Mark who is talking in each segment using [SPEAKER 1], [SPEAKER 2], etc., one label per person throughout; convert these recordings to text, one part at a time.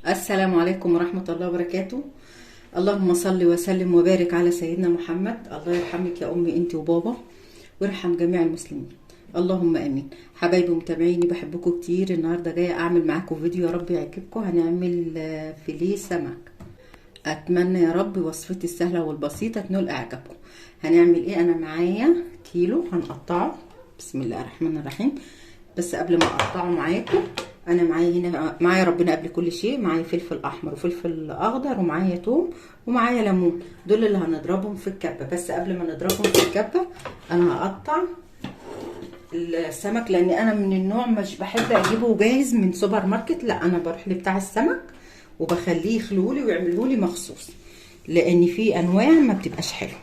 [SPEAKER 1] السلام عليكم ورحمة الله وبركاته. اللهم صل وسلم وبارك على سيدنا محمد. الله يرحمك يا أمي أنت وبابا، ويرحم جميع المسلمين، اللهم آمين. حبايبي متابعيني بحبكم كتير. النهاردة جاية أعمل معاكم فيديو يا رب يعجبكم. هنعمل فيليه سمك. أتمنى يا رب وصفتي السهلة والبسيطة تنول إعجابكم. هنعمل إيه؟ أنا معايا كيلو هنقطعه. بسم الله الرحمن الرحيم. بس قبل ما أقطعه معاكم، انا معايا هنا، معايا ربنا قبل كل شيء، معايا فلفل احمر وفلفل اخضر ومعايا توم ومعايا ليمون. دول اللي هنضربهم في الكبه. بس قبل ما نضربهم في الكبه انا هقطع السمك، لان انا من النوع مش بحب اجيبه جاهز من سوبر ماركت. لا، انا بروح لبتاع السمك وبخليه يخلولي ويعملهولي مخصوص، لان في انواع ما بتبقاش حلوه.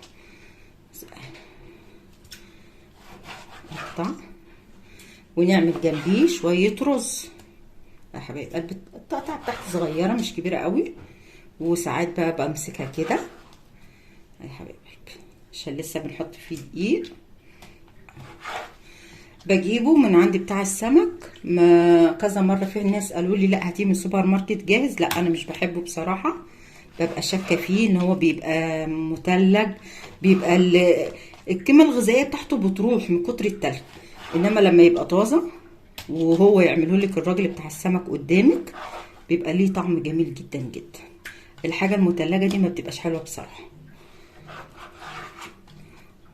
[SPEAKER 1] نقطع ونعمل جنبيه شويه رز يا حبايب قلبي. التقطع بتاعتي صغيره مش كبيره قوي، وساعات بقى بمسكها كده يا حبايب قلبي عشان لسه بنحط فيه دقيق. بجيبه من عند بتاع السمك. ما كذا مره في ناس قالوا لي لا هاتيه من سوبر ماركت جاهز. لا، انا مش بحبه بصراحه، ببقى شاكه فيه ان هو بيبقى متلج، بيبقى القيمه الغذائيه بتاعته بتروح من كتر التلج. انما لما يبقى طازه وهو يعمله لك الراجل بتاع السمك قدامك، بيبقى ليه طعم جميل جدا جدا. الحاجه المتلجه دي ما بتبقاش حلوه بصراحه.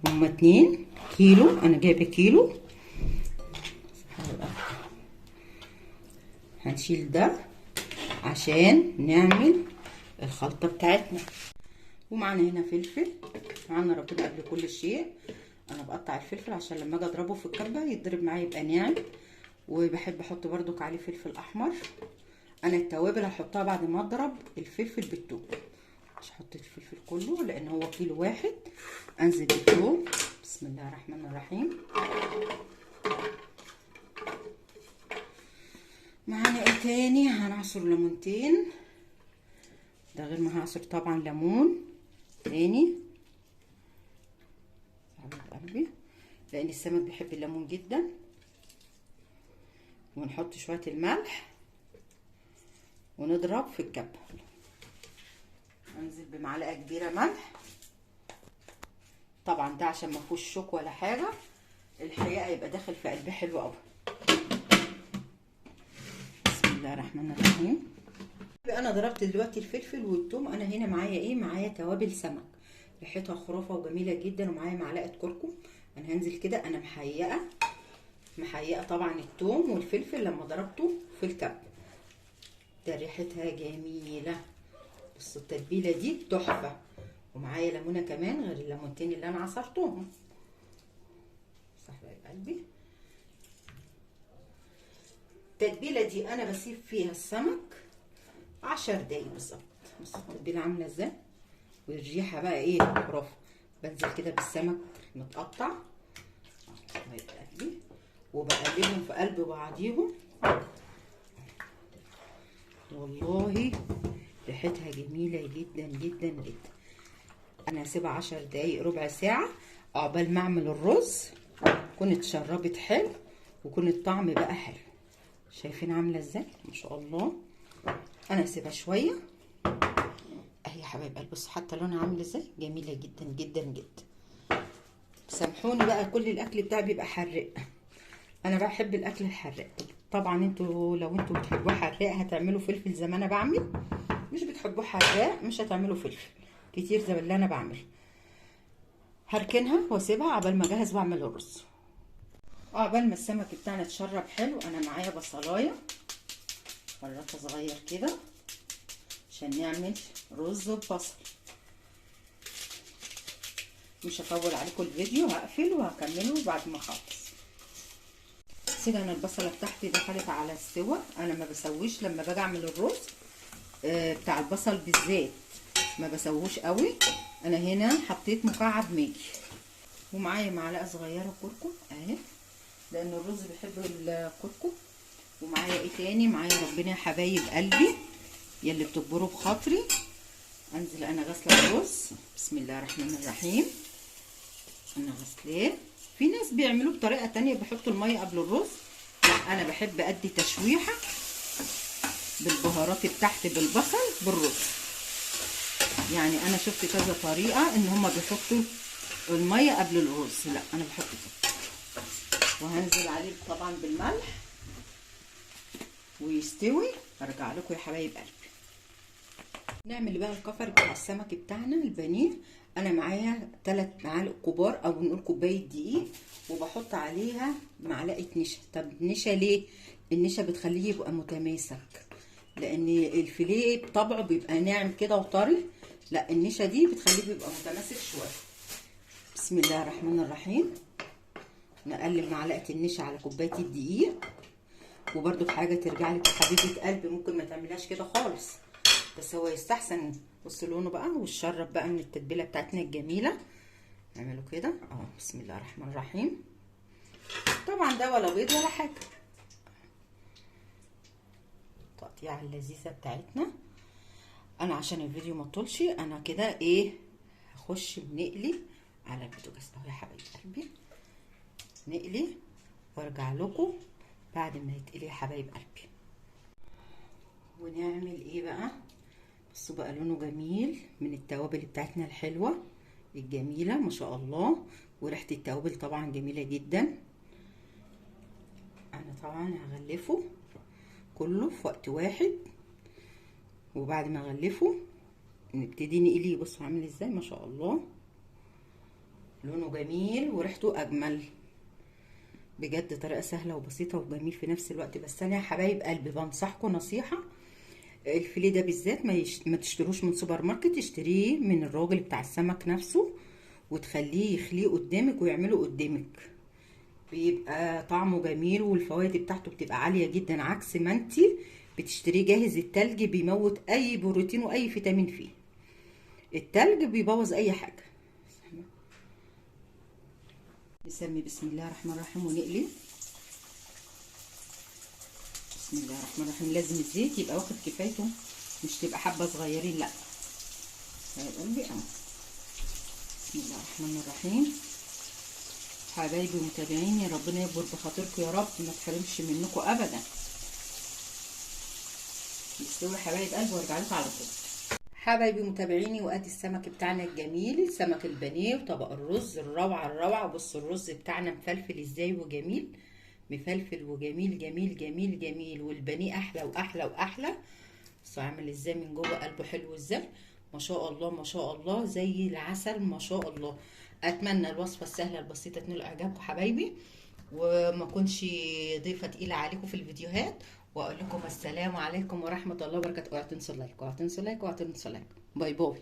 [SPEAKER 1] هما 2 كيلو، انا جايبه كيلو. هنشيل ده عشان نعمل الخلطه بتاعتنا. ومعانا هنا فلفل، معانا ربنا قبل كل شيء. انا بقطع الفلفل عشان لما اجي اضربه في الكبه يتضرب معايا يبقى ناعم. وبحب احط بردك عليه فلفل احمر. انا التوابل هحطها بعد ما اضرب الفلفل بالثوم، مش هحط الفلفل كله لان هو كيلو واحد. انزل بالثوم. بسم الله الرحمن الرحيم. معانا ايه تاني؟ هنعصر ليمونتين، ده غير ما هعصر طبعا ليمون تاني حبيب قلبي، لان السمك بيحب الليمون جدا. ونحط شويه الملح ونضرب في الكبه. انزل بمعلقه كبيره ملح، طبعا ده عشان ما فيهوش شوك ولا حاجه، الحقيقه يبقى داخل في قلبه حلو قوي. بسم الله الرحمن الرحيم. انا ضربت دلوقتي الفلفل والثوم. انا هنا معايا ايه؟ معايا توابل سمك ريحتها خرافه وجميله جدا، ومعايا معلقه كركم. انا هنزل كده، انا محيقه طبعا الثوم والفلفل لما ضربته في الكب، ده ريحتها جميله. بصوا التتبيله دي تحفه. ومعايا ليمونه كمان غير الليمونتين اللي انا عصرتهم. صح يا قلبي. التتبيله دي انا بسيب فيها السمك 10 دقايق بالظبط. بصوا التتبيله عامله ازاي، والريحه بقى ايه خرافه. بنزل كده بالسمك متقطع وبقلبهم في قلب بعضيهم. والله ريحتها جميله جدا جدا جدا. انا هسيبها 10 دقايق ربع ساعه عقبال ما اعمل الرز، كنت اتشربت حلو وكون الطعم بقى حلو. شايفين عامله ازاي؟ ما شاء الله. انا هسيبها شويه اهي يا حبايب قلبي. بصوا حتى لونها عامل ازاي، جميله جدا جدا جدا. سامحوني بقى، كل الاكل بتاعي بيبقى حراق، انا بحب الاكل الحراق. طبعا انتوا لو انتوا بتحبوه حراق هتعملوا فلفل زي ما انا بعمل، مش بتحبوه حراق مش هتعملوا فلفل كتير زي اللي انا بعمل. هركنها واسيبها عقبال ما اجهز واعمل الرز. عقبال ما السمك بتاعنا اتشرب حلو، انا معايا بصلايه خراطه صغير كده عشان نعمل رز ببصل. مش هطول عليكم الفيديو، هقفل وهكمله بعد ما اخلص. كده انا البصله بتاعتي دخلت على السوا. انا ما بسويش لما باجي اعمل الرز بتاع البصل بالذات، ما بسويهوش قوي. انا هنا حطيت مكعب ماجي، ومعايا معلقه صغيره كركم اهي لان الرز بيحب الكركم. ومعايا ايه تاني؟ معايا ربنا يا حبايب قلبي يلي بتكبروا بخاطري. انزل انا غسله الرز. بسم الله الرحمن الرحيم. انا غسلاه. في ناس بيعملوه بطريقه تانية بيحطوا الميه قبل الرز، لا انا بحب ادي تشويحه بالبهارات بتاعتي بالبصل بالرز. يعني انا شفت كذا طريقه ان هما بيحطوا الميه قبل الرز، لا انا بحط كده. وهنزل عليه طبعا بالملح ويستوي. ارجع لكم يا حبايب قلبي. نعمل بقى الكفر بتاع السمك بتاعنا البانيه. انا معايا 3 معالق كبار او نقول كوبايه دقيق، وبحط عليها معلقه نشا. طب نشا ليه؟ النشا بتخليه يبقى متماسك، لان الفيليه بطبعه بيبقى ناعم كده وطري، لا النشا دي بتخليه بيبقى متماسك شويه. بسم الله الرحمن الرحيم. نقلب معلقه النشا على كوبايه الدقيق. وبرده بحاجه ترجع لك يا حبيبه قلبي، ممكن ما تعملهاش كده خالص، بس هو يستحسن. بصوا لونه بقى، والشرب بقى من التتبيله بتاعتنا الجميله. نعمله كده اهو. بسم الله الرحمن الرحيم. طبعا ده ولا بيض ولا حاجه، التقطيعه اللذيذه بتاعتنا. انا عشان الفيديو ما طولش انا كده ايه هخش بنقلي على البوتاجاز اهو يا حبايب قلبي. نقلي وارجع لكم بعد ما يتقلي يا حبايب قلبي. ونعمل ايه بقى؟ بصوا بقى لونه جميل من التوابل بتاعتنا الحلوه الجميله ما شاء الله، وريحه التوابل طبعا جميله جدا. انا طبعا هغلفه كله في وقت واحد، وبعد ما اغلفه نبتدي نقليه. بصوا عامل ازاي ما شاء الله، لونه جميل وريحته اجمل بجد. طريقه سهله وبسيطه وجميل في نفس الوقت. بس انا يا حبايب قلبي بنصحكم نصيحه، الفيليه ده بالذات ما تشتروش من سوبر ماركت، اشتريه من الراجل بتاع السمك نفسه، وتخليه يخليه قدامك ويعمله قدامك. بيبقى طعمه جميل والفوائد بتاعته بتبقى عاليه جدا، عكس ما انتي بتشتريه جاهز. التلج بيموت اي بروتين واي فيتامين فيه، التلج بيبوظ اي حاجه. نسمي بسم الله الرحمن الرحيم ونقلي. بسم الله الرحمن الرحيم. لازم الزيت يبقى واخد كفايته، مش تبقى حبه صغيرين لا يا قلبي اهو. بسم الله الرحمن الرحيم. حبايبي ومتابعيني ربنا يكبر بخاطركم يا رب، ما تحرمش منكم ابدا. يستوي حبايب قلبي وارجع لكم على طول. حبايبي متابعيني، وادي السمك بتاعنا الجميل، سمك البانيه وطبق الرز الروعه الروعه. بصوا الرز بتاعنا مفلفل ازاي وجميل، مفلفل وجميل جميل جميل جميل، والبانيه احلى واحلى واحلى. بصوا عامل ازاي من جوه، قلبه حلو ازاي ما شاء الله ما شاء الله، زي العسل ما شاء الله. اتمنى الوصفه السهله البسيطه تنول اعجابكم حبايبي، وما كنش ضيفه تقيله عليكم في الفيديوهات. واقول لكم السلام عليكم ورحمه الله وبركاته. اوعوا تنسوا اللايك، اوعوا تنسوا اللايك، اوعوا تنسوا اللايك. باي باي.